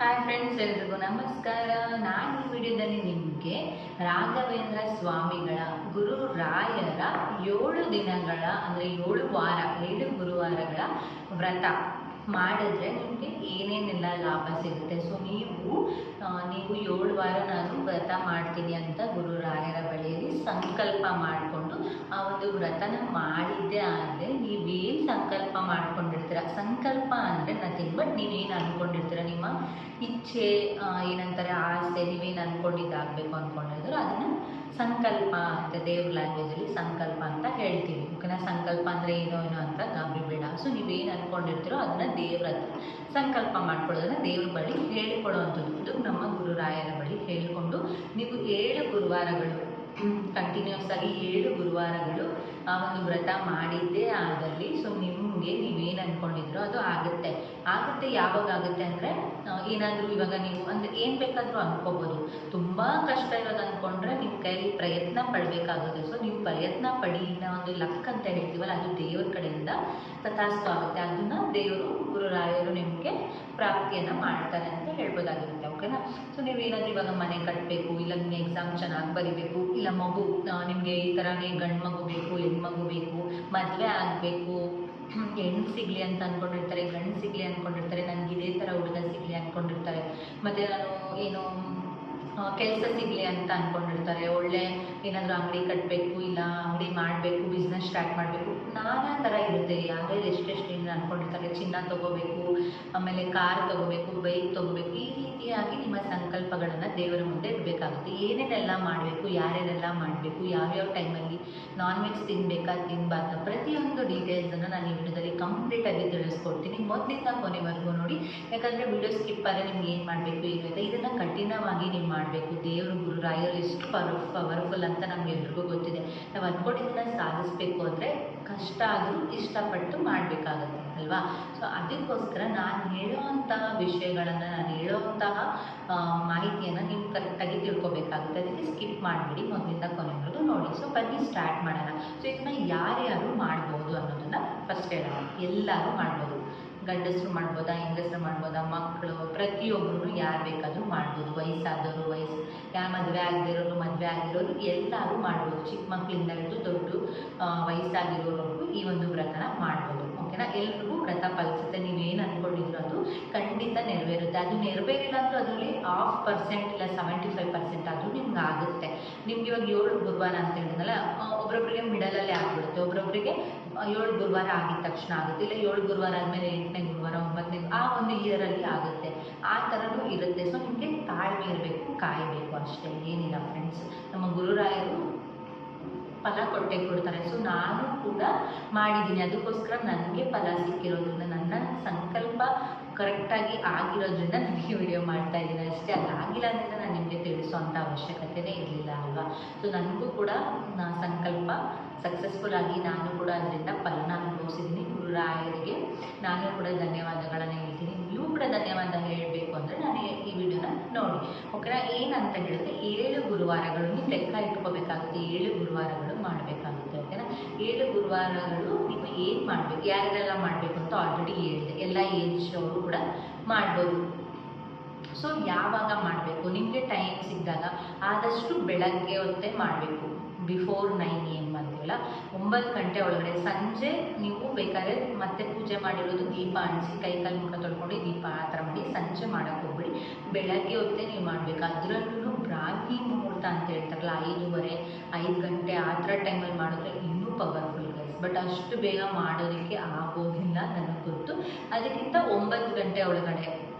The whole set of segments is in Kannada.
ಹಾಯ್ ಫ್ರೆಂಡ್ಸ್, ಎಲ್ರಿಗೂ ನಮಸ್ಕಾರ. ನಾನು ಈ ವಿಡಿಯೋದಲ್ಲಿ ನಿಮಗೆ ರಾಘವೇಂದ್ರ ಸ್ವಾಮಿಗಳ ಗುರು ರಾಯರ 7 ದಿನಗಳ ಅಂದರೆ 7 ಗುರುವಾರಗಳ ವ್ರತ ಮಾಡಿದ್ರೆ ನಿಮಗೆ ಏನೇನೆಲ್ಲ ಲಾಭ ಸಿಗುತ್ತೆ. ಸೊ ನೀವು 7 ವಾರ ನಾನು ವ್ರತ ಮಾಡ್ತೀನಿ ಅಂತ ಗುರು ರಾಯರ ಬಳಿಯಲ್ಲಿ ಸಂಕಲ್ಪ ಮಾಡಿಕೊಂಡು ಆ ಒಂದು ವ್ರತನ ಮಾಡಿದ್ದೇ ಆದರೆ ನೀವೇನು ಸಂಕಲ್ಪ ಮಾಡ್ಕೊಂಡಿರ್ತೀರ, ಸಂಕಲ್ಪ ಅಂದರೆ ನಥಿಂಗ್ ಬಟ್ ನೀವೇನು ಅಂದ್ಕೊಂಡಿರ್ತೀರ, ನಿಮ್ಮ ಇಚ್ಛೆ ಏನಂತಾರೆ ಆಸೆ, ನೀವೇನು ಅಂದ್ಕೊಂಡಿದ್ದಾಗಬೇಕು ಅಂದ್ಕೊಂಡಿದ್ರು ಅದನ್ನು ಸಂಕಲ್ಪ ಅಂತ ದೇವ್ರ ಲ್ಯಾಂಗ್ವೇಜಲ್ಲಿ ಸಂಕಲ್ಪ ಅಂತ ಹೇಳ್ತೀವಿ. ಓಕೆನಾ? ಸಂಕಲ್ಪ ಅಂದರೆ ಏನೋ ಅಂತ ಗಾಬರಿ ಬೇಡ. ಸೊ ನೀವೇನು ಅಂದ್ಕೊಂಡಿರ್ತೀರೋ ಅದನ್ನು ದೇವ್ರ ಹತ್ರ ಸಂಕಲ್ಪ ಮಾಡ್ಕೊಳ್ಳೋದನ್ನು ದೇವ್ರ ಬಳಿ ಹೇಳಿಕೊಡುವಂಥದ್ದು. ಇದು ನಮ್ಮ ಗುರುರಾಯರ ಬಳಿ ಹೇಳಿಕೊಂಡು ನೀವು 7 ಗುರುವಾರಗಳು ಕಂಟಿನ್ಯೂಸ್ ಆಗಿ 7 ಗುರುವಾರಗಳು ಆ ಒಂದು ವ್ರತ ಮಾಡಿದ್ದೇ ಆದಲ್ಲಿ ಸೊ ನಿಮಗೆ ನೀವೇನು ಅಂದ್ಕೊಂಡಿದ್ರೋ ಅದು ಆಗುತ್ತೆ. ಯಾವಾಗ ಆಗುತ್ತೆ ಅಂದರೆ ಏನಾದರೂ ಇವಾಗ ನೀವು ಅಂದರೆ ಏನು ಬೇಕಾದರೂ ಅಂದ್ಕೋಬೋದು. ತುಂಬ ಕಷ್ಟ ಇರೋದು ಅಂದ್ಕೊಂಡ್ರೆ ನಿಮ್ಮ ಕೈಯಲ್ಲಿ ಪ್ರಯತ್ನ ಪಡಬೇಕಾಗುತ್ತೆ. ಸೊ ನೀವು ಪ್ರಯತ್ನ ಪಡಿ, ಒಂದು ಲಕ್ ಅಂತ ಹೇಳ್ತೀವಲ್ಲ, ಅದು ದೇವ್ರ ಕಡೆಯಿಂದ ತಥಾಸ್ತು ಆಗುತ್ತೆ. ಅದನ್ನು ದೇವರು ಗುರುರಾಯರು ನಿಮಗೆ ಪ್ರಾಪ್ತಿಯನ್ನು ಮಾಡ್ತಾರೆ ಅಂತ ಹೇಳ್ಬೋದಾಗಿರುತ್ತೆ. ಓಕೆನಾ? ಸೊ ನೀವೇನಾದರೂ ಇವಾಗ ಮನೆ ಕಟ್ಟಬೇಕು, ಇಲ್ಲ ನಿಮಗೆ ಎಕ್ಸಾಮ್ ಚೆನ್ನಾಗಿ ಬರೀಬೇಕು, ಇಲ್ಲ ಮಗು ನಿಮಗೆ ಈ ಥರನೇ ಗಂಡು ಮಗು ಬೇಕು, ಹೆಣ್ಮಗು ಬೇಕು, ಮದುವೆ ಆಗಬೇಕು, ಹೆಣ್ಣು ಸಿಗಲಿ ಅಂತ ಅಂದ್ಕೊಂಡಿರ್ತಾರೆ, ಗಂಡು ಸಿಗಲಿ ಅಂದ್ಕೊಂಡಿರ್ತಾರೆ, ನನಗೆ ಇದೇ ಥರ ಹುಡುಗ ಸಿಗಲಿ ಅಂದ್ಕೊಂಡಿರ್ತಾರೆ, ಮತ್ತು ನಾನು ಏನು ಕೆಲಸ ಸಿಗಲಿ ಅಂತ ಅಂದ್ಕೊಂಡಿರ್ತಾರೆ, ಒಳ್ಳೆ ಏನಾದರೂ ಅಂಗಡಿ ಕಟ್ಟಬೇಕು, ಇಲ್ಲ ಅಂಗಡಿ ಮಾಡಬೇಕು, ಬಿಸ್ನೆಸ್ ಸ್ಟಾರ್ಟ್ ಮಾಡಬೇಕು, ನಾನಾ ಥರ ಇರುತ್ತೆ. ಯಾವ್ಯಾರು ಎಷ್ಟೆಷ್ಟು ಏನು ಅಂದ್ಕೊಂಡಿರ್ತಾರೆ, ಚಿನ್ನ ತೊಗೋಬೇಕು, ಆಮೇಲೆ ಕಾರ್ ತೊಗೋಬೇಕು, ಬೈಕ್ ತೊಗೋಬೇಕು, ಈ ರೀತಿಯಾಗಿ ನಿಮ್ಮ ಸಂಕಲ್ಪಗಳನ್ನು ದೇವರ ಮುಂದೆ ಇಡಬೇಕಾಗುತ್ತೆ. ಏನೇನೆಲ್ಲ ಮಾಡಬೇಕು, ಯಾರೇನೆಲ್ಲ ಮಾಡಬೇಕು, ಯಾವ್ಯಾವ ಟೈಮಲ್ಲಿ ನಾನ್ ವೆಜ್ ತಿನ್ನಬೇಕಾ ತಿನ್ನಬಾರ್ದು, ಪ್ರತಿಯೊಂದು ಡೀಟೇಲ್ಸನ್ನು ನಾನು ಈ ವಿಡಿಯೋದಲ್ಲಿ ಕಂಪ್ಲೀಟಾಗಿ ತಿಳಿಸ್ಕೊಡ್ತೀನಿ. ಮೊದಲಿಂದ ಕೊನೆವರೆಗೂ ನೋಡಿ, ಯಾಕಂದರೆ ವಿಡಿಯೋ ಸ್ಕಿಪ್ ಆದರೆ ನಿಮ್ಗೆ ಏನು ಮಾಡಬೇಕು ಇರುತ್ತೆ, ಇದನ್ನು ಕಠಿಣವಾಗಿ ನೀವು ಮಾಡಬೇಕು. ದೇವರು ಗುರುರಾಯರು ಎಷ್ಟು ಪವರ್ಫುಲ್ ಅಂತ ನಮಗೆಲ್ರಿಗೂ ಗೊತ್ತಿದೆ. ನಾವು ಅಂದ್ಕೊಂಡಿದ್ದನ್ನ ಸಾಧಿಸಬೇಕು ಅಂದರೆ ಕಷ್ಟ ಆದರೂ ಇಷ್ಟಪಟ್ಟು ಮಾಡಬೇಕಾಗುತ್ತೆ ಅಲ್ವಾ? ಸೊ ಅದಕ್ಕೋಸ್ಕರ ನಾನು ಹೇಳುವಂತಹ ವಿಷಯಗಳನ್ನು, ನಾನು ಹೇಳುವಂತಹ ಮಾಹಿತಿಯನ್ನು ನೀವು ಕರೆಕ್ಟಾಗಿ ತಿಳ್ಕೊಬೇಕಾಗುತ್ತೆ. ಅದಕ್ಕೆ ಸ್ಕಿಪ್ ಮಾಡಿಬಿಡಿ, ಮೊದಲಿಂದ ಕೊನೆವರೆಗೂ ನೋಡಿ. ಸೊ ಬನ್ನಿ ಸ್ಟಾರ್ಟ್ ಮಾಡೋಣ. ಸೊ ಇದನ್ನು ಯಾರ್ಯಾರು ಮಾಡ್ಬೋದು ಅನ್ನೋದನ್ನು ಫಸ್ಟ್ ಹೇಳೋಣ. ಎಲ್ಲರೂ ಮಾಡ್ಬೋದು. ಗಂಡಸರು ಮಾಡ್ಬೋದಾ, ಹೆಂಗಸರು ಮಾಡ್ಬೋದಾ, ಮಕ್ಕಳು, ಪ್ರತಿಯೊಬ್ಬರು ಯಾರು ಬೇಕಾದರೂ ಮಾಡ್ಬೋದು. ವಯಸ್ಸಾದವರು, ಯಾರು ಮದುವೆ ಆಗದಿರೋರು, ಮದುವೆ ಆಗಿರೋರು ಎಲ್ಲರೂ ಮಾಡ್ಬೋದು. ಚಿಕ್ಕ ಮಕ್ಕಳಿಂದ ಹಿಡಿದು ದೊಡ್ಡ ವಯಸ್ಸಾಗಿರೋರ್ವರೆಗೂ ಈ ಒಂದು ವ್ರತನ ಮಾಡ್ಬೋದು. ಓಕೆನಾ? ಎಲ್ರಿಗೂ ವ್ರತ ಫಲಿಸುತ್ತೆ. ನೀವೇನು ಅಂದ್ಕೊಂಡಿದ್ರು ಅದು ಖಂಡಿತ ನೆರವೇರುತ್ತೆ. ಅದು ನೆರವೇರಿಲ್ಲ ಅಂದರೂ ಅದರಲ್ಲಿ 0.5% ಇಲ್ಲ 75% ಆದರೂ ನಿಮ್ಗೆ ಆಗುತ್ತೆ. ನಿಮ್ಗೆ ಇವಾಗ 7 ಗುರುವಾರ ಅಂತ ಹೇಳಿದ್ನಲ್ಲ, ಒಬ್ರೊಬ್ರಿಗೆ ಮಿಡಲಲ್ಲೇ ಆಗಿಬಿಡುತ್ತೆ, ಒಬ್ರೊಬ್ರಿಗೆ 7 ಗುರುವಾರ ಆಗಿದ ತಕ್ಷಣ ಆಗುತ್ತೆ, ಇಲ್ಲ 7 ಗುರುವಾರ ಆದಮೇಲೆ 8ನೇ ಗುರುವಾರ, 9ನೇ ಆ ಒಂದು ಇಯರಲ್ಲಿ ಆಗುತ್ತೆ. ಆ ಥರನೂ ಇರುತ್ತೆ. ಸೊ ನಿಮಗೆ ತಾಳ್ಮೆ ಇರಬೇಕು, ಕಾಯಬೇಕು, ಅಷ್ಟೇ, ಏನಿಲ್ಲ ಫ್ರೆಂಡ್ಸ್. ನಮ್ಮ ಗುರುರಾಯರು ಫಲ ಕೊಟ್ಟೆ ಕೊಡ್ತಾರೆ. ಸೊ ನಾನು ಕೂಡ ಮಾಡಿದ್ದೀನಿ, ಅದಕ್ಕೋಸ್ಕರ ನನಗೆ ಫಲ ಸಿಕ್ಕಿರೋದ್ರಿಂದ, ನನ್ನ ಸಂಕಲ್ಪ ಕರೆಕ್ಟಾಗಿ ಆಗಿರೋದ್ರಿಂದ ನನಗೆ ವಿಡಿಯೋ ಮಾಡ್ತಾ ಇದ್ದೀನಿ ಅಷ್ಟೇ. ಅದಾಗಿಲ್ಲ ಅಂದರೆ ನಾನು ನಿಮಗೆ ತಿಳಿಸೋವಂಥ ಅವಶ್ಯಕತೆಯೇ ಇರಲಿಲ್ಲ ಅಲ್ವಾ? ಸೊ ನನಗೂ ಕೂಡ ಸಂಕಲ್ಪ ಸಕ್ಸಸ್ಫುಲ್ ಆಗಿ ನಾನು ಕೂಡ ಅದರಿಂದ ಫಲನ ಅನುಭವಿಸಿದ್ದೀನಿ. ಗುರುರಾಯರಿಗೆ ನಾನು ಕೂಡ ಧನ್ಯವಾದಗಳನ್ನು ಹೇಳ್ತೀನಿ. ನೀವು ಕೂಡ ಧನ್ಯವಾದ ಹೇಳಬೇಕು ಅಂದರೆ ನಾನು ಈ ವಿಡಿಯೋನ ನೋಡಿ. ಓಕೆನಾ? ಏನಂತ ಹೇಳಿದ್ರೆ 7 ಗುರುವಾರಗಳು ನೀವು ಲೆಕ್ಕ ಇಟ್ಕೋಬೇಕಾಗುತ್ತೆ. 7 ಗುರುವಾರಗಳು ಮಾಡಬೇಕಾಗುತ್ತೆ. ಓಕೆನಾ? 7 ಗುರುವಾರಗಳು ನೀವು ಏನು ಮಾಡಬೇಕು, ಯಾರೆಲ್ಲ ಮಾಡಬೇಕು ಅಂತ ಆಲ್ರೆಡಿ ಹೇಳಿದೆ. ಎಲ್ಲ ಏಜ್ ಅವರು ಕೂಡ ಮಾಡ್ಬೋದು. ಸೊ ಯಾವಾಗ ಮಾಡಬೇಕು, ನಿಮಗೆ ಟೈಮ್ ಸಿಕ್ಕಿದಾಗ ಆದಷ್ಟು ಬೆಳಗ್ಗೆ ಹೊತ್ತೇ ಮಾಡಬೇಕು. ಬಿಫೋರ್ 9 AM ಅಂತೀವಲ್ಲ, 9 ಗಂಟೆ ಒಳಗಡೆ. ಸಂಜೆ ನೀವು ಬೇಕಾದ್ರೆ ಮತ್ತೆ ಪೂಜೆ ಮಾಡಿರೋದು ದೀಪ ಅಂಟಿಸಿ, ಕೈಕಾಲು ಮುಖ ತೊಳ್ಕೊಂಡು ದೀಪ ಆ ಥರ ಮಾಡಿ ಸಂಜೆ ಮಾಡೋಕ್ಕೆ ಹೋಗ್ಬಿಡಿ. ಬೆಳಗ್ಗೆ ಹೊತ್ತೇ ನೀವು ಮಾಡಬೇಕು. ಅದರಲ್ಲೂ ಬ್ರಾಹ್ಮಿ ಮುಹೂರ್ತ ಅಂತ ಹೇಳ್ತಾರಲ್ಲ, 5:30, 5 ಗಂಟೆ ಆ ಥರ ಟೈಮಲ್ಲಿ ಮಾಡಿದ್ರೆ ಇನ್ನೂ ಪವರ್ಫುಲ್ ಗೈಸ್. ಬಟ್ ಅಷ್ಟು ಬೇಗ ಮಾಡೋದಕ್ಕೆ ಆಗೋದಿಲ್ಲ, ನನಗೆ ಗೊತ್ತು. ಅದಕ್ಕಿಂತ 9 ಗಂಟೆ ಒಳಗಡೆ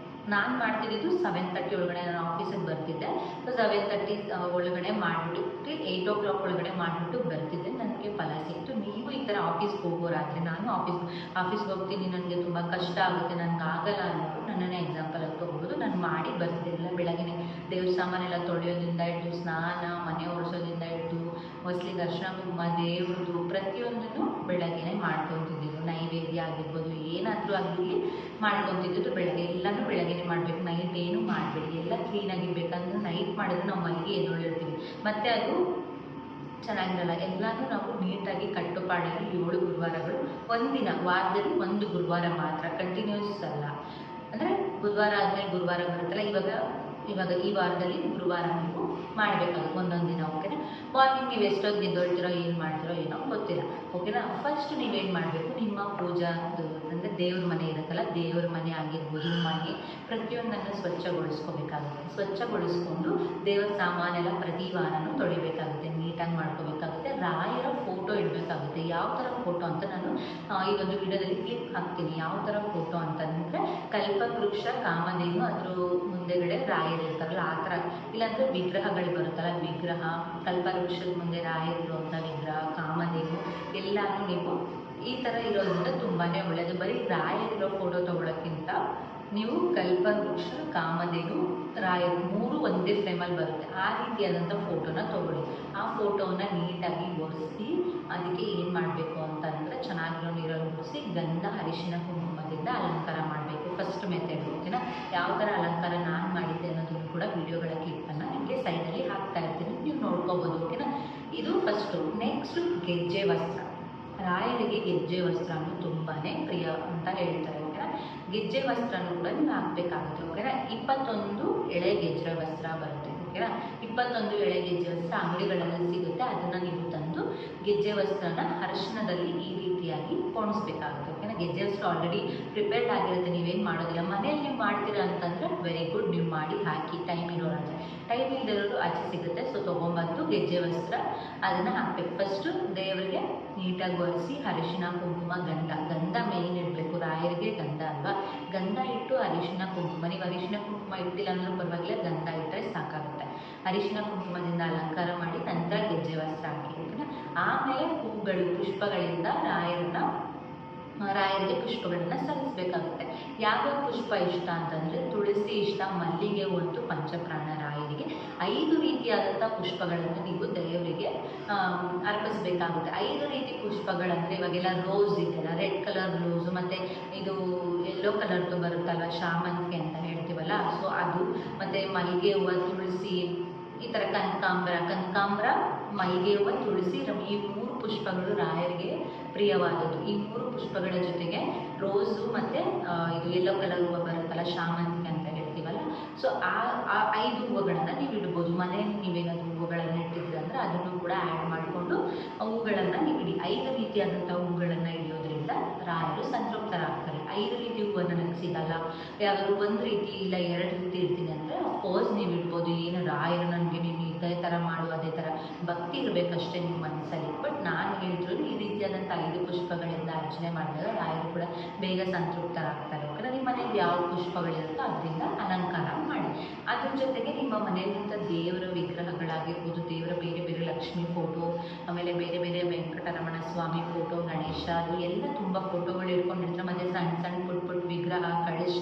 ನಾನು ಮಾಡ್ತಿದ್ದು 7:30 ಒಳಗಡೆ ನಾನು ಆಫೀಸಿಗೆ ಬರ್ತಿದ್ದೆ. ಸೊ 7:30 ಒಳಗಡೆ ಮಾಡಿಬಿಟ್ಟು 8 o'clock ಒಳಗಡೆ ಮಾಡಿಬಿಟ್ಟು ಬರ್ತಿದ್ದೆ. ನನಗೆ ಫಲ ಸಿಕ್ತು. ನೀವು ಈ ಥರ ಆಫೀಸ್ಗೆ ಹೋಗೋರಾದರೆ, ನಾನು ಆಫೀಸ್ಗೆ ಹೋಗ್ತೀನಿ, ನನಗೆ ತುಂಬ ಕಷ್ಟ ಆಗುತ್ತೆ, ನನಗೆ ಆಗಲ್ಲ ಅನ್ನೋದು ನನ್ನನ್ನೇ ಎಕ್ಸಾಂಪಲ್ ಆಗಿ ತೊಗೊಬೋದು. ನಾನು ಮಾಡಿ ಬರ್ತಿದ್ದಿಲ್ಲ. ಬೆಳಗ್ಗೆ ದೇವ್ರ ಸಾಮಾನೆಲ್ಲ ತೊಳೆಯೋದ್ರಿಂದ ಹಿಡಿದು, ಸ್ನಾನ, ಮನೆ ಒರೆಸೋದ್ರಿಂದ ಹಿಡಿದು, ಹೊಸ್ಲಿಗೆ ಅರ್ಶಿನ ಕುಂಕುಮ, ದೇವ್ರದ್ದು ಪ್ರತಿಯೊಂದನ್ನು ಬೆಳಗ್ಗೆನೇ ಮಾಡ್ಕೊತಿದ್ದಿದ್ದು. ನೈವೇದ್ಯ ಆಗಿರ್ಬೋದು, ಏನಾದರೂ ಆಗಿರಲಿ ಮಾಡ್ಕೊತಿದ್ದು ಬೆಳಗ್ಗೆ. ಎಲ್ಲನೂ ಬೆಳಗ್ಗೆನೇ ಮಾಡಬೇಕು. ನೈಟ್ ಏನು ಮಾಡಬೇಡಿ, ಎಲ್ಲ ಕ್ಲೀನಾಗಿರ್ಬೇಕಂದ್ರೆ ನೈಟ್ ಮಾಡಿದ್ರೆ ನಾವು ಮೈಗೆ ಎದ್ದೊಳಿರ್ತೀವಿ, ಮತ್ತು ಅದು ಚೆನ್ನಾಗಿರಲ್ಲ. ಎಲ್ಲನೂ ನಾವು ನೀಟಾಗಿ ಕಟ್ಟುಪಾಡಾಗಿ 7 ಗುರುವಾರಗಳು, ಒಂದಿನ ವಾರದಲ್ಲಿ 1 ಗುರುವಾರ ಮಾತ್ರ, ಕಂಟಿನ್ಯೂಸ್ ಅಲ್ಲ. ಅಂದರೆ ಬುಧವಾರ ಆದಮೇಲೆ ಗುರುವಾರ ಬರುತ್ತಲ್ಲ, ಇವಾಗ ಈ ವಾರದಲ್ಲಿ ಗುರುವಾರ ನೀವು ಮಾಡಬೇಕಾಗುತ್ತೆ ಒಂದೊಂದು ದಿನ. ಓಕೆನಾ. ಮಾರ್ನಿಂಗ್ ನೀವು ಎಷ್ಟೊತ್ತಿಗೆ ಎದ್ದೊಳ್ತೀರೋ ಏನು ಮಾಡ್ತೀರೋ ಏನೋ ಗೊತ್ತಿಲ್ಲ. ಓಕೆನಾ. ಫಸ್ಟ್ ನೀವೇನು ಮಾಡಬೇಕು, ನಿಮ್ಮ ಪೂಜಾದು ಅಂದರೆ ದೇವ್ರ ಮನೆ ಇರುತ್ತಲ್ಲ, ದೇವ್ರ ಮನೆ ಆಗಿರ್ಬೋದು, ಮನೆ ಪ್ರತಿಯೊಂದನ್ನು ಸ್ವಚ್ಛಗೊಳಿಸ್ಕೋಬೇಕಾಗುತ್ತೆ. ಸ್ವಚ್ಛಗೊಳಿಸ್ಕೊಂಡು ದೇವರ ಸಾಮಾನೆಲ್ಲ ಪ್ರತಿ ವಾರನೂ ತೊಳಿಬೇಕಾಗುತ್ತೆ, ನೀಟಾಗಿ ಮಾಡ್ಕೋಬೇಕಾಗುತ್ತೆ. ರಾಯರ ಫೋಟೋ ಇಡಬೇಕಾಗುತ್ತೆ. ಯಾವ ಥರ ಫೋಟೋ ಅಂತ ನಾನು ಈ ಒಂದು ವಿಡಿಯೋದಲ್ಲಿ ಕ್ಲಿಪ್ ಹಾಕ್ತೀನಿ. ಯಾವ ಥರ ಫೋಟೋ ಅಂತಂದರೆ ಕಲ್ಪವೃಕ್ಷ, ಕಾಮಧೇನು, ಅದ್ರ ಮುಂದೆಗಡೆ ರಾಯರು ಇರ್ತಾರಲ್ಲ ಆ ಥರ. ಇಲ್ಲಾಂದರೆ ವಿಗ್ರಹಗಳು ಬರುತ್ತಲ್ಲ, ವಿಗ್ರಹ, ಕಲ್ಪವೃಕ್ಷದ ಮುಂದೆ ರಾಯರಿರುವಂಥ ವಿಗ್ರಹ, ಕಾಮಧೇನು ಎಲ್ಲನೂ ನೀವು ಈ ಥರ ಇರೋದ್ರಿಂದ ತುಂಬಾ ಒಳ್ಳೆಯದು. ಬರೀ ರಾಯರಿರೋ ಫೋಟೋ ತೊಗೊಳೋಕ್ಕಿಂತ ನೀವು ಕಲ್ಪವೃಕ್ಷ, ಕಾಮಧೇನು, ರಾಯರು ಮೂರು ಒಂದೇ ಫ್ರೇಮಲ್ಲಿ ಬರುತ್ತೆ, ಆ ರೀತಿಯಾದಂಥ ಫೋಟೋನ ತೊಗೊಳ್ಳಿ. ಆ ಫೋಟೋನ ನೀಟಾಗಿ ಒರೆಸಿ ಅದಕ್ಕೆ ಏನು ಮಾಡಬೇಕು ಅಂತಂದರೆ ಚೆನ್ನಾಗಿರೋ ನೀರಲ್ಲಿ ಒರೆಸಿ ಗಂಧ, ಅರಿಶಿನ, ಕುಂಕುಮದಿಂದ ಅಲಂಕಾರ ಮಾಡಬೇಕು. First method. ಓಕೆನಾ. ಯಾವ ಥರ ಅಲಂಕಾರ ನಾನು ಮಾಡಿದ್ದೆ ಅನ್ನೋದನ್ನು ಕೂಡ ವಿಡಿಯೋಗಳ ಕ್ಲಿಪ್ಪನ್ನು ನಿಮಗೆ ಸೈಡಲ್ಲಿ ಹಾಕ್ತಾ ಇರ್ತೀನಿ, ನೀವು ನೋಡ್ಕೋಬೋದು. ಓಕೆನಾ. ಇದು ಫಸ್ಟು. ನೆಕ್ಸ್ಟು ಗೆಜ್ಜೆ ವಸ್ತ್ರ. ರಾಯರಿಗೆ ಗೆಜ್ಜೆ ವಸ್ತ್ರ ತುಂಬಾ ಪ್ರಿಯ ಅಂತ ಹೇಳ್ತಾರೆ. ಓಕೆನಾ. ಗೆಜ್ಜೆ ವಸ್ತ್ರನೂ ಕೂಡ ನೀವು ಹಾಕಬೇಕಾಗುತ್ತೆ. ಓಕೆನಾ. 21 ಎಳೆ ಗೆಜ್ಜೆ ವಸ್ತ್ರ ಬರುತ್ತೆ. ಓಕೆನಾ. 21 ಎಳೆ ಗೆಜ್ಜೆ ವಸ್ತ್ರ ಅಂಗಡಿಗಳಲ್ಲಿ ಸಿಗುತ್ತೆ. ಅದನ್ನು ನೀವು ತಂದು ಗೆಜ್ಜೆ ವಸ್ತ್ರನ ಅರಿಶಿಣದಲ್ಲಿ ಈ ರೀತಿಯಾಗಿ ಪೋಣಿಸ್ಬೇಕಾಗುತ್ತೆ. ಓಕೆನಾ. ಗೆಜ್ಜೆ ವಸ್ತ್ರ ಆಲ್ರೆಡಿ ಪ್ರಿಪೇರ್ಡ್ ಆಗಿರುತ್ತೆ, ನೀವೇನು ಮಾಡೋದಿಲ್ಲ. ಮನೇಲಿ ನೀವು ಮಾಡ್ತೀರಾ ಅಂತಂದರೆ ವೆರಿ ಗುಡ್, ನೀವು ಮಾಡಿ ಹಾಕಿ. ಟೈಮ್ ಇರೋರಂತೆ, ಟೈಮ್ ಇಲ್ಲದಿರೋದು ಆಚೆ ಸಿಗುತ್ತೆ. ಸೊ ತೊಗೊಂಬಂದು ಗೆಜ್ಜೆ ವಸ್ತ್ರ ಅದನ್ನು ಹಾಕಬೇಕು. ಫಸ್ಟು ದೇವರಿಗೆ ನೀಟಾಗಿ ಒರೆಸಿ ಅರಿಶಿನ, ಕುಂಕುಮ, ಗಂಧ ಮೇಯ್ನ್ ಇಡಬೇಕು. ರಾಯರಿಗೆ ಗಂಧ ಅಲ್ವಾ, ಗಂಧ ಇಟ್ಟು ಅರಿಶಿನ ಕುಂಕುಮ. ನೀವು ಅರಿಶಿನ ಕುಂಕುಮ ಇಟ್ಟಿಲ್ಲ ಅಂದ್ರೂ ಪರವಾಗಿಲ್ಲ, ಗಂಧ ಇಟ್ಟರೆ ಸಾಕಾಗುತ್ತೆ. ಅರಿಶಿನ ಕುಂಕುಮದಿಂದ ಅಲಂಕಾರ ಮಾಡಿ ನಂತರ ಗೆಜ್ಜೆ ವಸ್ತ್ರ ಹಾಕಿ. ಓಕೆನಾ. ಆಮೇಲೆ ಹೂಗಳು, ಪುಷ್ಪಗಳಿಂದ ರಾಯರಿಗೆ ಪುಷ್ಪಗಳನ್ನು ಸಲ್ಲಿಸಬೇಕಾಗುತ್ತೆ. ಯಾವ್ಯಾವ ಪುಷ್ಪ ಇಷ್ಟ ಅಂತಂದರೆ ತುಳಸಿ ಇಷ್ಟ, ಮಲ್ಲಿಗೆ ಒಂದು ಪಂಚಪ್ರಾಣ. ರಾಯರಿಗೆ 5 ರೀತಿಯಾದಂಥ ಪುಷ್ಪಗಳನ್ನು ನೀವು ದೇವರಿಗೆ ಅರ್ಪಿಸಬೇಕಾಗುತ್ತೆ. 5 ರೀತಿ ಪುಷ್ಪಗಳಂದರೆ ಇವಾಗೆಲ್ಲ ರೋಸ್ ಇದೆಯಲ್ಲ, ರೆಡ್ ಕಲರ್ ರೋಸು, ಮತ್ತು ಇದು ಯೆಲ್ಲೋ ಕಲರ್ದು ಬರುತ್ತಲ್ವ, ಶಾಮಂತಿಗೆ ಅಂತ ಹೇಳ್ತೀವಲ್ಲ, ಸೊ ಅದು, ಮತ್ತು ಮಲ್ಲಿಗೆ ಹೂವು, ತುಳಸಿ, ಈ ಥರ ಕನಕಾಂಬರ, ಮಲ್ಲಿಗೆ ಹೂವು, ತುಳಸಿ, ಈ 3 ಪುಷ್ಪಗಳು ರಾಯರಿಗೆ ಪ್ರಿಯವಾದದ್ದು. ಈ 3 ಪುಷ್ಪಗಳ ಜೊತೆಗೆ ರೋಸು ಮತ್ತು ಇದು ಯೆಲ್ಲೋ ಕಲರ್ ಹೂವು ಬರುತ್ತಲ್ಲ, ಶಾಮಂತಿಗೆ ಅಂತ ಹೇಳ್ತೀವಲ್ಲ, ಸೊ ಆ 5 ಹೂವುಗಳನ್ನು ನೀವು ಇಡ್ಬೋದು. ಮನೆಯಲ್ಲಿ ನೀವೇನಾದರೂ ಹೂವುಗಳನ್ನು ಇಟ್ಟಿದ್ದೀರ ಅಂದರೆ ಅದನ್ನು ಕೂಡ ಆ್ಯಡ್ ಮಾಡಿಕೊಂಡು ಹೂವುಗಳನ್ನು ನೀವು ಇಡಿ. 5 ರೀತಿಯಾದಂಥ ಹೂವುಗಳನ್ನು ಇಡೋದ್ರಿಂದ ರಾಯರು ಸಂತೃಪ್ತರಾಗ್ತಾರೆ. 5 ರೀತಿ ಹೂವನ್ನು ನನಗೆ ಸಿಗಲ್ಲ, ಯಾವ್ದಾದ್ರು 1 ರೀತಿ ಇಲ್ಲ 2 ರೀತಿ ಇರ್ತೀನಿ ಅಂದರೆ ಅಫ್ಕೋರ್ಸ್ ನೀವು ಇಡ್ಬೋದು. ಏನು ರಾಯರು ನನಗೆ ನೀನು ಇದೇ ಥರ ಮಾಡು, ಅದೇ ಥರ ಭಕ್ತಿ ಇರಬೇಕಷ್ಟೇ ನಿಮ್ಮ ಮನಸ್ಸಲ್ಲಿ. ಬಟ್ ನಾನು ಹೇಳಿದ್ರು ಈ ರೀತಿಯಾದಂಥ 5 ಪುಷ್ಪಗಳಿಂದ ಅರ್ಚನೆ ಮಾಡಿದಾಗ ರಾಯರು ಕೂಡ ಬೇಗ ಸಂತೃಪ್ತರಾಗ್ತಾರೆ. ಓಕೆನಾ. ನಿಮ್ಮ ಮನೆಯಲ್ಲಿ ಯಾವ ಪುಷ್ಪಗಳಿರುತ್ತೋ ಅದರಿಂದ ಅಲಂಕಾರ ಮಾಡಿ. ಅದ್ರ ಜೊತೆಗೆ ನಿಮ್ಮ ಮನೆಯಲ್ಲಿಂಥ ದೇವರ ವಿಗ್ರಹಗಳಾಗಿರ್ಬೋದು, ದೇವರ ಬೇರೆ ಬೇರೆ ಲಕ್ಷ್ಮೀ ಫೋಟೋ, ಆಮೇಲೆ ಬೇರೆ ಬೇರೆ ವೆಂಕಟರಮಣ ಸ್ವಾಮಿ ಫೋಟೋ, ಗಣೇಶ, ಅದು ಎಲ್ಲ ತುಂಬ ಫೋಟೋಗಳು ಇಟ್ಕೊಂಡಿರ್ತಾರೆ. ಮತ್ತು ಸಣ್ಣ ಸಣ್ಣ ಪುಟ್ಟ ವಿಗ್ರಹ, ಕಳಶ,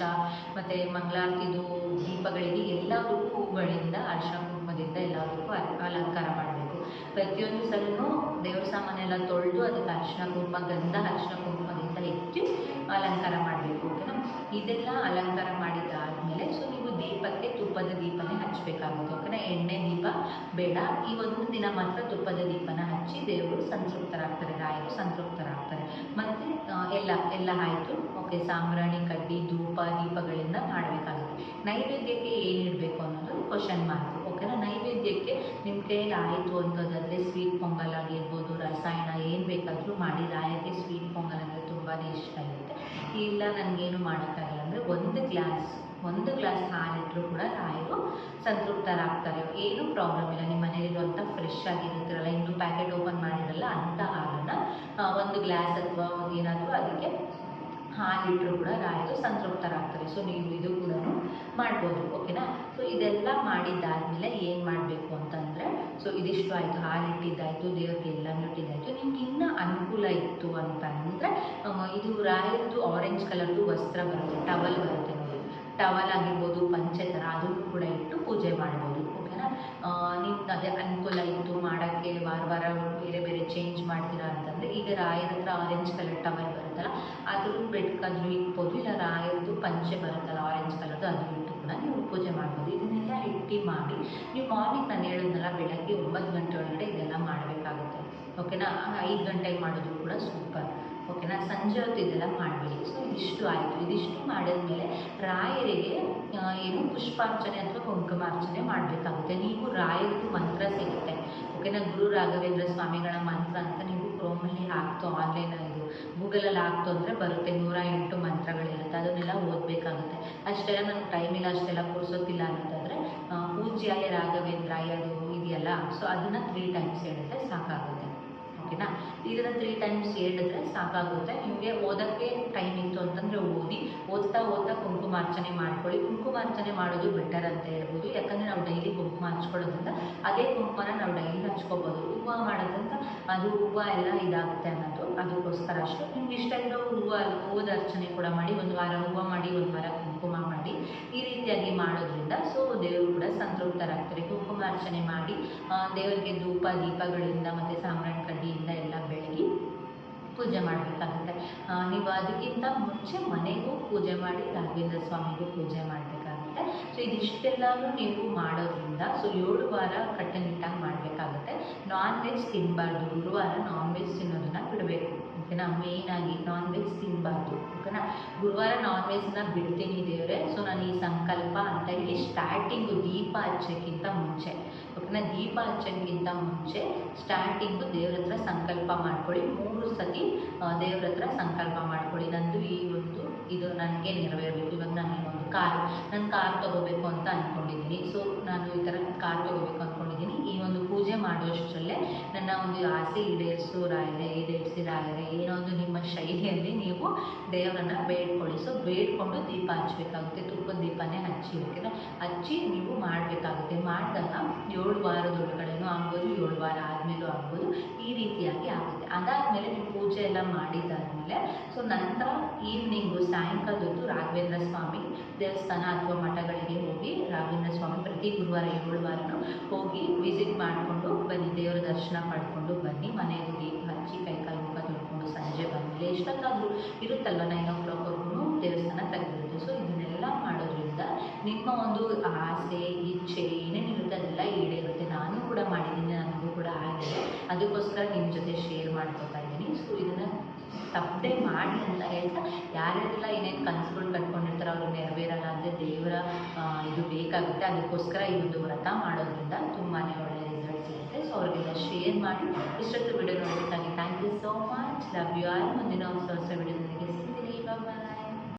ಮತ್ತು ಮಂಗಳಾರತಿದು ದೀಪಗಳಿಗೆ ಎಲ್ಲದಕ್ಕೂ ಹೂಗಳಿಂದ, ಅರಿಶಿನ ಕುಂಕುಮದಿಂದ ಎಲ್ಲದಕ್ಕೂ ಅಲಂಕಾರ ಮಾಡಬೇಕು. ಪ್ರತಿಯೊಂದು ಸಲವೂ ದೇವ್ರ ಸಾಮಾನೆಲ್ಲ ತೊಳೆದು ಅದಕ್ಕೆ ಅರಿಶಿನ ಕುಂಕುಮ, ಗಂಧ, ಅರಿಶಿನ ಕುಂಕುಮದಿಂದ ಹೆಚ್ಚಿ ಅಲಂಕಾರ ಮಾಡಬೇಕು. ಓಕೆನಾ. ಇದೆಲ್ಲ ಅಲಂಕಾರ ಮಾಡಿದ್ದಾದಮೇಲೆ ಸೊ ನೀವು ದೀಪಕ್ಕೆ ತುಪ್ಪದ ದೀಪನೇ ಹಚ್ಚಬೇಕಾಗುತ್ತೆ. ಓಕೆನಾ. ಎಣ್ಣೆ ದೀಪ ಬೇಡ. ಈ ಒಂದು ದಿನ ಮಾತ್ರ ತುಪ್ಪದ ದೀಪನ ಹಚ್ಚಿ ದೇವರು ಸಂತೃಪ್ತರಾಗ್ತಾರೆ, ರಾಯರು ಸಂತೃಪ್ತರಾಗ್ತಾರೆ. ಮತ್ತು ಎಲ್ಲ ಆಯಿತು. ಓಕೆ. ಸಾಂಬ್ರಾಣಿ, ಕಡ್ಡಿ, ಧೂಪ, ದೀಪಗಳಿಂದ ಮಾಡಬೇಕಾಗುತ್ತೆ. ನೈವೇದ್ಯಕ್ಕೆ ಏನು ಇಡಬೇಕು ಅನ್ನೋದು ಕ್ವಶನ್ ಮಾರ್ಕ್. ಓಕೆನಾ. ನೈವೇದ್ಯಕ್ಕೆ ನಿಮ್ಮ ಕೈಯಲ್ಲಿ ಆಯಿತು ಅಂತಂದರೆ ಸ್ವೀಟ್ ಪೊಂಗಲ್ ಆಗಿರ್ಬೋದು, ರಸಾಯನ ಏನು ಬೇಕಾದರೂ ಮಾಡಿ. ರಾಯರಿಗೆ ಸ್ವೀಟ್ ಪೊಂಗಲ್ ಅಂದರೆ ತುಂಬಾ ಇಷ್ಟ ಇರುತ್ತೆ. ಇಲ್ಲ ನನಗೇನು ಮಾಡೋಕ್ಕಾಗಲ್ಲ ಅಂದರೆ ಒಂದು ಗ್ಲಾಸ್ ಹಾಲಿಟ್ಟರೂ ಕೂಡ ರಾಯರು ಸಂತೃಪ್ತರಾಗ್ತಾರೆ. ಏನೂ ಪ್ರಾಬ್ಲಮ್ ಇಲ್ಲ. ನಿಮ್ಮ ಮನೇಲಿರುವಂಥ ಫ್ರೆಶ್ ಆಗಿರುತ್ತಲ್ಲ, ಇನ್ನೂ ಪ್ಯಾಕೆಟ್ ಓಪನ್ ಮಾಡಿರಲ್ಲ ಅಂಥ ಹಾಲನ್ನು 1 ಗ್ಲಾಸ್ ಅಥವಾ ಏನಾದರೂ ಅದಕ್ಕೆ ಹಾಲಿಟ್ಟರೂ ಕೂಡ ರಾಯರು ಸಂತೃಪ್ತರಾಗ್ತಾರೆ. ಸೊ ನೀವು ಇದು ಕೂಡ ಮಾಡ್ಬೋದು. ಓಕೆನಾ. ಸೊ ಇದೆಲ್ಲ ಮಾಡಿದ್ದಾದಮೇಲೆ ಏನು ಮಾಡಬೇಕು ಅಂತಂದರೆ, ಸೊ ಇದಿಷ್ಟು ಆಯಿತು, ಹಾಲಿಟ್ಟಿದ್ದಾಯಿತು, ದೇವ್ರಿಗೆ ಎಲ್ಲನೂ ಇಟ್ಟಿದ್ದಾಯಿತು. ನಿಮ್ಗೆ ಇನ್ನೂ ಅನುಕೂಲ ಇತ್ತು ಅಂತಂದರೆ ಇದು ರಾಯರದು ಆರೆಂಜ್ ಕಲರ್ದು ವಸ್ತ್ರ ಬರುತ್ತೆ, ಟವಲ್ ಬರುತ್ತೆ ನೋಡಿ, ಟವಲ್ ಆಗಿರ್ಬೋದು, ಪಂಚೆ ಥರ, ಅದನ್ನು ಕೂಡ ಇಟ್ಟು ಪೂಜೆ ಮಾಡ್ಬೋದು. ಓಕೆನಾ. ನಿಮ್ಗೆ ಅದೇ ಅನುಕೂಲ ಇತ್ತು ಮಾಡೋಕ್ಕೆ, ವಾರ ಬೇರೆ ಬೇರೆ ಚೇಂಜ್ ಮಾಡ್ತೀರಾ ಅಂತಂದರೆ, ಈಗ ರಾಯರ ಹತ್ರ ಆರೆಂಜ್ ಕಲರ್ ಟವಲ್ ಬರುತ್ತಲ್ಲ, ಅದನ್ನು ಬೆಟ್ಕಾದ್ರೂ ಇಕ್ಬೋದು. ಇಲ್ಲ ರಾಯರದು ಪಂಚೆ ಬರುತ್ತಲ್ಲ ಆರೆಂಜ್ ಕಲರ್ದು, ಅದನ್ನು ಇಟ್ಟು ಕೂಡ ನೀವು ಪೂಜೆ ಮಾಡ್ಬೋದು. ಇದನ್ನೆಲ್ಲ ಇಟ್ಟು ಮಾಡಿ ನೀವು ಮಾರ್ನಿಂಗ್ ನಾನು ಹೇಳಿದ್ನಲ್ಲ, ಬೆಳಗ್ಗೆ 9 ಗಂಟೆ ಒಳಗಡೆ ಇದೆಲ್ಲ ಮಾಡಬೇಕಾಗುತ್ತೆ. ಓಕೆನಾ. 5 ಗಂಟೆಗೆ ಮಾಡಿದ್ರು ಕೂಡ ಸೂಪರ್. ಓಕೆನಾ. ಓಕೆನಾ. ಸಂಜೆ ಹೊತ್ತು ಇದೆಲ್ಲ ಮಾಡಬೇಡಿ. ಸೊ ಇದಿಷ್ಟು ಆಯಿತು. ಇದಿಷ್ಟು ಮಾಡಿದ್ಮೇಲೆ ರಾಯರಿಗೆ ಏನು ಪುಷ್ಪಾರ್ಚನೆ ಅಥವಾ ಕುಂಕುಮಾರ್ಚನೆ ಮಾಡಬೇಕಾಗುತ್ತೆ. ನೀವು ರಾಯರದು ಮಂತ್ರ ಸಿಗುತ್ತೆ, ಓಕೆನಾ. ಗುರು ರಾಘವೇಂದ್ರ ಸ್ವಾಮಿಗಳ ಮಂತ್ರ ಅಂತ ನೀವು ಕ್ರೋಮಲ್ಲಿ ಹಾಕ್ತು, ಆನ್ಲೈನ್ ಇದು ಗೂಗಲಲ್ಲಿ ಹಾಕ್ತು ಅಂದರೆ ಬರುತ್ತೆ. 108 ಮಂತ್ರಗಳಿರುತ್ತೆ, ಅದನ್ನೆಲ್ಲ ಓದಬೇಕಾಗುತ್ತೆ. ಅಷ್ಟೆಲ್ಲ ನನಗೆ ಟೈಮ್ ಇಲ್ಲ, ಅಷ್ಟೆಲ್ಲ ಕೂರಿಸೋಕ್ಕಿಲ್ಲ ಅನ್ನೋದಾದರೆ ಪೂಜ್ಯಾಯ ರಾಘವೇಂದ್ರಾಯ ಅದು ಇದೆಯಲ್ಲ, ಸೊ ಅದನ್ನು 3 ಟೈಮ್ಸ್ ಹೇಳಿದ್ರೆ ಸಾಕಾಗುತ್ತೆ, ಓಕೆನಾ. ಇದನ್ನು 3 ಟೈಮ್ಸ್ ಹೇಳಿದ್ರೆ ಸಾಕಾಗುತ್ತೆ. ನಿಮಗೆ ಓದೋಕ್ಕೆ ಟೈಮ್ ಇತ್ತು ಅಂತಂದರೆ ಓದ್ತಾ ಕುಂಕುಮಾರ್ಚನೆ ಮಾಡ್ಕೊಳ್ಳಿ. ಕುಂಕುಮಾರ್ಚನೆ ಮಾಡೋದು ಬೆಟರ್ ಅಂತ ಹೇಳ್ಬೋದು, ಯಾಕಂದರೆ ನಾವು ಡೈಲಿ ಕುಂಕುಮ ಹಚ್ಕೊಳ್ಳೋದ್ರಿಂದ ಅದೇ ಕುಂಕುಮನ ನಾವು ಡೈಲಿ ಹಚ್ಕೋಬೋದು. ಹೂವು ಮಾಡೋದ್ರಿಂದ ಅದು ಹೂವು ಎಲ್ಲ ಇದಾಗುತ್ತೆ ಅನ್ನೋದು, ಅದಕ್ಕೋಸ್ಕರ ಅಷ್ಟೇ. ನಿಮ್ಗೆ ಇಷ್ಟ ಇರೋ ಹೂವದ ಅರ್ಚನೆ ಕೂಡ ಮಾಡಿ, ಒಂದು ವಾರ ಹೂವು ಮಾಡಿ, ಒಂದು ವಾರ ಕುಂಕುಮ ಮಾಡಿ, ಈ ರೀತಿಯಾಗಿ ಮಾಡೋದ್ರಿಂದ ಸೊ ದೇವರು ಕೂಡ ಸಂತೃಪ್ತರಾಗ್ತಾರೆ. ಕುಂಕುಮಾರ್ಚನೆ ಮಾಡಿ ದೇವರಿಗೆ ಧೂಪ ದೀಪಗಳಿಂದ ಮತ್ತು ಸಾಂಬ್ರಾಣಿ ಕಡ್ಡಿಯಿಂದ ಎಲ್ಲ ಬೆಳಗಿ ಪೂಜೆ ಮಾಡಬೇಕಾಗುತ್ತೆ. ನೀವು ಅದಕ್ಕಿಂತ ಮುಂಚೆ ಮನೆಗೂ ಪೂಜೆ ಮಾಡಿ ರಾಘವೇಂದ್ರ ಸ್ವಾಮಿಗೂ ಪೂಜೆ ಮಾಡಬೇಕಾಗುತ್ತೆ. ಸೊ ಇದಿಷ್ಟೆಲ್ಲನೂ ನೀವು ಮಾಡೋದ್ರಿಂದ ಸೊ 7 ವಾರ ಕಟ್ಟುನಿಟ್ಟಾಗಿ ಮಾಡಬೇಕಾಗುತ್ತೆ. ನಾನ್ ವೆಜ್ ತಿನ್ನಬಾರ್ದು, ಗುರುವಾರ ನಾನ್ ವೆಜ್ ತಿನ್ನೋದನ್ನು ಬಿಡಬೇಕು, ಓಕೆನಾ. ಮೇಯ್ನಾಗಿ ನಾನ್ ವೆಜ್ ತಿನ್ನಬಾರ್ದು, ಓಕೆನಾ. ಗುರುವಾರ ನಾನ್ ವೆಜ್ನ ಬಿಡ್ತೀನಿ ದೇವರೇ, ಸೊ ನಾನು ಈ ಸಂಕಲ್ಪ ಅಂತ ಹೇಳಿ ಸ್ಟಾರ್ಟಿಂಗು ದೀಪ ಹಚ್ಚೋಕ್ಕಿಂತ ಮುಂಚೆ, ಓಕೆನಾ, ದೀಪ ಹಚ್ಚೋಕ್ಕಿಂತ ಮುಂಚೆ ಸ್ಟಾರ್ಟಿಂಗು ದೇವ್ರ ಹತ್ರ ಸಂಕಲ್ಪ ಮಾಡ್ಕೊಳ್ಳಿ. 3 ಸತಿ ದೇವ್ರ ಹತ್ರ ಸಂಕಲ್ಪ ಮಾಡ್ಕೊಳ್ಳಿ. ನಂದು ಈ ಒಂದು ಇದು ನನಗೆ ನೆರವೇರಬೇಕು. ಇವಾಗ ನಾನು ಕಾರ್ ತೊಗೋಬೇಕು ಅಂತ ಅಂದ್ಕೊಂಡಿದ್ದೀನಿ. ಸೊ ನಾನು ಈ ಥರ ಕಾರ್ ತೊಗೋಬೇಕು ಅಂದ್ಕೊಂಡಿದ್ದೀನಿ. ಈ ಒಂದು ಪೂಜೆ ಮಾಡುವಷ್ಟರಲ್ಲೇ ನನ್ನ ಒಂದು ಆಸೆ ಈಡೇರಿಸಿ ರಾಯರೇ ಏನೋ ಒಂದು ನಿಮ್ಮ ಶೈಲಿಯಲ್ಲಿ ನೀವು ದೇವರನ್ನು ಬೇಡ್ಕೊಳ್ಳಿ. ಸೊ ಬೇಡ್ಕೊಂಡು ದೀಪ ಹಚ್ಚಬೇಕಾಗುತ್ತೆ. ತುಪ್ಪದ ದೀಪನೇ ಹಚ್ಚಿ, ಓಕೆನಾ. ಹಚ್ಚಿ ನೀವು ಮಾಡಬೇಕಾಗುತ್ತೆ. ಮಾಡಿದಾಗ 7 ವಾರದೊಳಗಡೆನೂ ಆಗ್ಬೋದು, 7 ವಾರ ಆದಮೇಲೂ ಆಗ್ಬೋದು, ಈ ರೀತಿಯಾಗಿ ಆಗುತ್ತೆ. ಅದಾದಮೇಲೆ ನೀವು ಪೂಜೆ ಎಲ್ಲ ಮಾಡಿದ್ದಾದಮೇಲೆ ಸೊ ನಂತರ ಈವ್ನಿಂಗು ಸಾಯಂಕಾಲದೊತ್ತು ರಾಘವೇಂದ್ರ ಸ್ವಾಮಿ ದೇವಸ್ಥಾನ ಅಥವಾ ಮಠಗಳಿಗೆ ಹೋಗಿ ರಾಘವೇಂದ್ರ ಸ್ವಾಮಿ ಪ್ರತಿ ಗುರುವಾರ 7 ವಾರನೂ ಹೋಗಿ ವಿಸಿಟ್ ಮಾಡಿಕೊಂಡು ಬನ್ನಿ, ದೇವರ ದರ್ಶನ ಪಡ್ಕೊಂಡು ಬನ್ನಿ. ಮನೆಗೆ ದೀಪ ಹಚ್ಚಿ ಕೈಕಾಲು ಮುಖ ತೊಳ್ಕೊಂಡು ಸಂಜೆ ಬಂದಮೇಲೆ ಎಷ್ಟೊತ್ತಾದರೂ ಇರುತ್ತಲ್ವ 9 o'clockವರೆಗೂ ದೇವಸ್ಥಾನ ತೆಗೆದಿರುತ್ತೆ. ಸೊ ಇದನ್ನೆಲ್ಲ ಮಾಡೋದ್ರಿಂದ ನಿಮ್ಮ ಒಂದು ಆಸೆ ಇಚ್ಛೆ ಏನೇನಿರುತ್ತೆ ಅದೆಲ್ಲ ಈಡೇರುತ್ತೆ. ನಾನು ಕೂಡ ಮಾಡಿದ್ದೀನಿ, ನನಗೂ ಕೂಡ ಆಗಿದೆ, ಅದಕ್ಕೋಸ್ಕರ ನಿಮ್ಮ ಜೊತೆ ಶೇರ್ ಮಾಡ್ಕೊತಾ ಇದ್ದೀನಿ. ಸೊ ಇದನ್ನು ತಪ್ಪದೆ ಮಾಡಿ ಅಂತ ಹೇಳ್ತಾ, ಯಾರ್ಯಾರೆಲ್ಲ ಏನೇನು ಕನಸುಗಳು ಕಟ್ಕೊಂಡಿರ್ತಾರೋ ಅವ್ರು ನೆರವೇರಲ್ಲ ಅಂದರೆ ದೇವರ ಇದು ಬೇಕಾಗುತ್ತೆ. ಅದಕ್ಕೋಸ್ಕರ ಈ ಒಂದು ವ್ರತ ಮಾಡೋದ್ರಿಂದ ತುಂಬಾ ಒಳ್ಳೆಯ ರಿಸಲ್ಟ್ ಸಿಗುತ್ತೆ. ಸೊ ಅವ್ರಿಗೆಲ್ಲ ಶೇರ್ ಮಾಡಿ. ಇಷ್ಟೊತ್ತು ವಿಡಿಯೋ ನೋಡೋದಕ್ಕಾಗಿ thank you so much. Love you all. ಮುಂದಿನ ಹೊಸ ವಿಡಿಯೋ ನನಗೆ ಸಿಗ್ತೀನಿ. ಬಾಯ್.